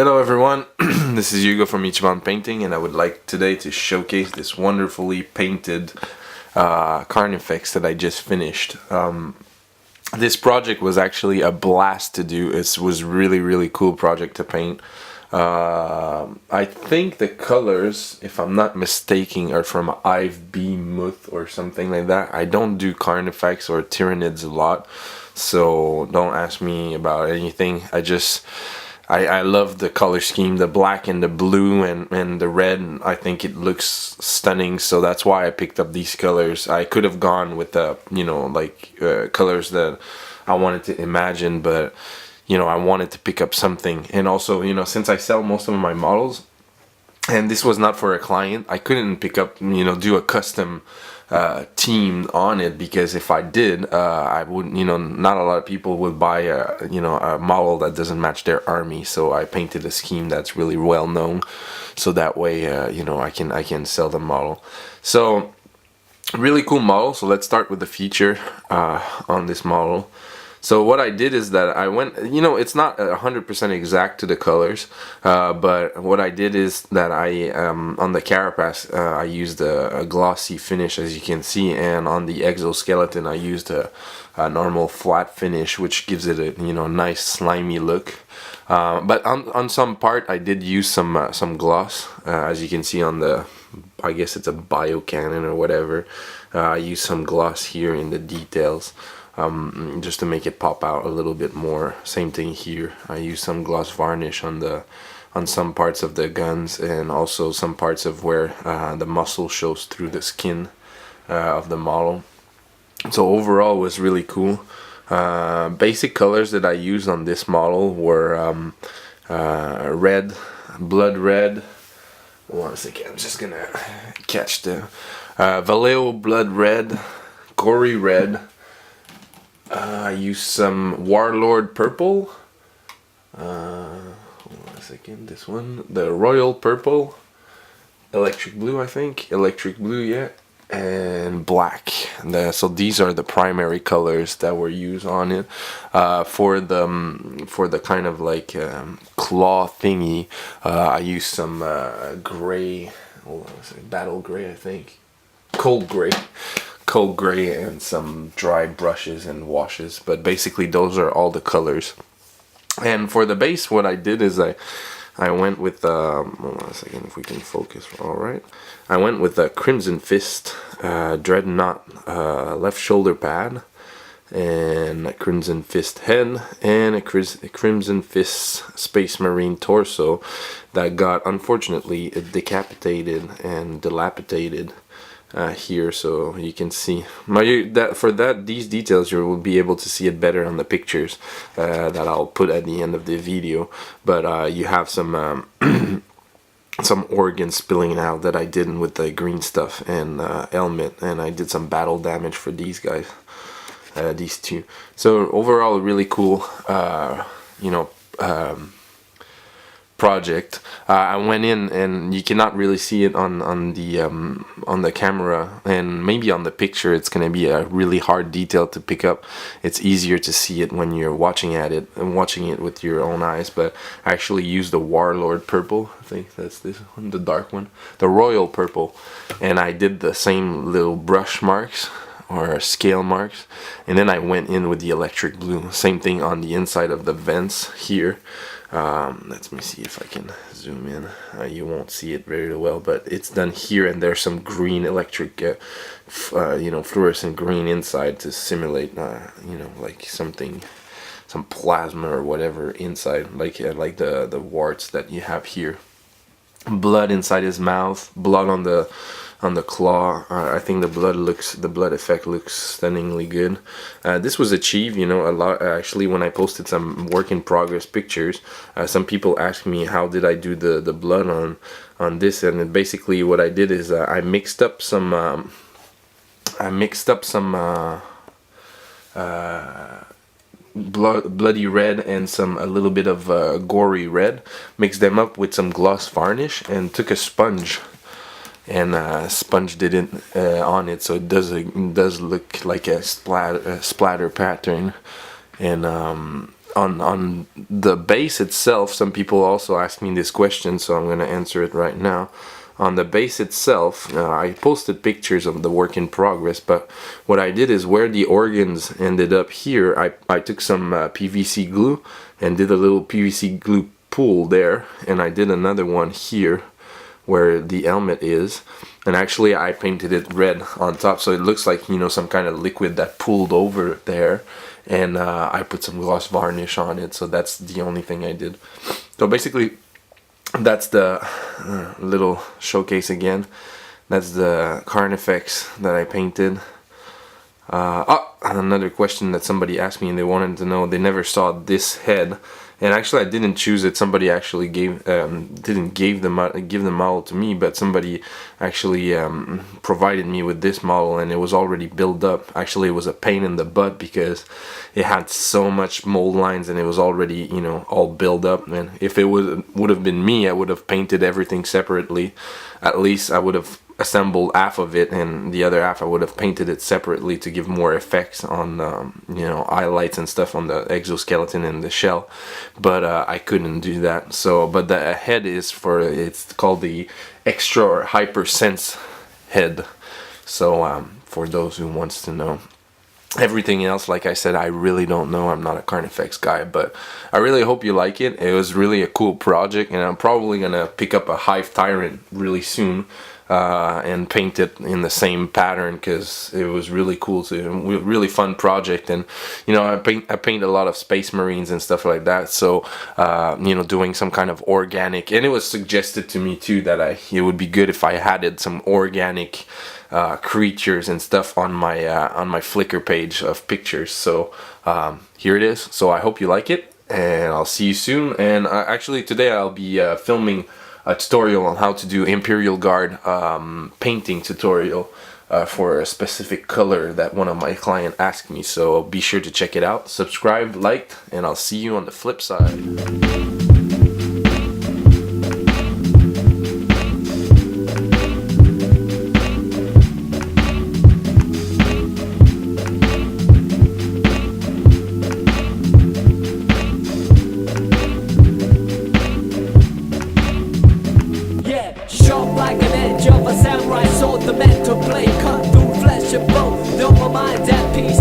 Hello everyone, this is Hugo from Ichiban Painting, and I would like today to showcase this wonderfully painted Carnifex that I just finished. This project was actually a blast to do. It was really cool project to paint. I think the colors, if I'm not mistaken, are from Ive B Muth or something like that. I don't do Carnifex or Tyranids a lot, so don't ask me about anything. I love the color scheme, the black and the blue and the red. I think it looks stunning, so that's why I picked up these colors. I could have gone with the, colors that I wanted to imagine, but, I wanted to pick up something. And also, since I sell most of my models, and this was not for a client, I couldn't pick up, do a custom team on it, because if I did, I wouldn't, not a lot of people would buy a model that doesn't match their army. So I painted a scheme that's really well known, so that way, I can sell the model. So really cool model. So let's start with the feature on this model. So what I did is that I went, it's not 100% exact to the colors, but what I did is that I, on the carapace, I used a glossy finish, as you can see, and on the exoskeleton I used a normal flat finish, which gives it a, nice slimy look. But on some part I did use some gloss, as you can see on the, I guess it's a bio cannon or whatever. I used some gloss here in the details. Just to make it pop out a little bit more. Same thing here. I use some gloss varnish on some parts of the guns, and also some parts of where the muscle shows through the skin of the model. So overall it was really cool. Basic colors that I used on this model were red, blood red. One second, I'm just gonna catch the Vallejo blood red, gory red. I used some Warlord purple. Hold on a second. This one, the Royal purple, electric blue, I think. Electric blue, yeah, and black. So these are the primary colors that were used on it. For the kind of like claw thingy, I used some gray. Hold on a second. Battle gray, I think. Cold gray and some dry brushes and washes, but basically those are all the colors. And for the base, what I did is I went with hold on a second, if we can focus. All right, I went with a Crimson Fist Dreadnought left shoulder pad, and a Crimson Fist head, and a Crimson Fist Space Marine torso that got unfortunately decapitated and dilapidated here, so you can see these details you will be able to see it better on the pictures that I'll put at the end of the video. But you have some some organs spilling out that I did with the green stuff and helmet, and I did some battle damage for these guys, these two. So overall really cool project. I went in, and you cannot really see it on the camera, and maybe on the picture it's gonna be a really hard detail to pick up. It's easier to see it when you're watching it with your own eyes. But I actually used the Warlord purple, I think that's this one, the dark one, the Royal purple, and I did the same little brush marks or scale marks, and then I went in with the electric blue. Same thing on the inside of the vents here. Let me see if I can zoom in. You won't see it very well, but it's done here, and there's some green electric, fluorescent green inside to simulate, like something, some plasma or whatever inside, like the warts that you have here. Blood inside his mouth, blood on the claw. I think the blood effect looks stunningly good. This was achieved, a lot. Actually, when I posted some work in progress pictures, some people asked me how did I do the blood on this, and basically what I did is I mixed up some bloody red and a little bit of gory red, mixed them up with some gloss varnish, and took a sponge and sponged it in on it, so it does look like a splatter pattern. And on the base itself, some people also ask me this question, so I'm gonna answer it right now. On the base itself, I posted pictures of the work in progress, but what I did is where the organs ended up here, I took some PVC glue and did a little PVC glue pool there, and I did another one here where the helmet is, and actually I painted it red on top, so it looks like, you know, some kind of liquid that pooled over there, and I put some gloss varnish on it, so that's the only thing I did. So basically, that's the little showcase again. That's the Carnifex that I painted. Another question that somebody asked me, and they wanted to know, they never saw this head, and actually I didn't choose it. Somebody actually didn't give the model to me, but somebody actually provided me with this model, and it was already built up. Actually, it was a pain in the butt because it had so much mold lines, and it was already, you know, all built up. And if it would have been me, I would have painted everything separately. At least I would have assembled half of it, and the other half I would have painted it separately to give more effects on you know, highlights and stuff on the exoskeleton and the shell, but I couldn't do that. So but the head is it's called the extra or hyper sense head, so for those who wants to know. Everything else, like I said, I really don't know. I'm not a Carnifex guy, but I really hope you like it. It was really a cool project, and I'm probably gonna pick up a Hive Tyrant really soon and paint it in the same pattern, because it was really cool really fun project. And you know, I paint a lot of Space Marines and stuff like that, so you know, doing some kind of organic, and it was suggested to me too that it would be good if I added some organic creatures and stuff on my Flickr page of pictures. So here it is. So I hope you like it, and I'll see you soon. And actually today I'll be filming a tutorial on how to do Imperial Guard painting tutorial for a specific color that one of my clients asked me. So be sure to check it out, subscribe, like, and I'll see you on the flip side. Sharp like an edge of a samurai sword, the meant to play, cut through flesh and bone. Though my mind's at peace,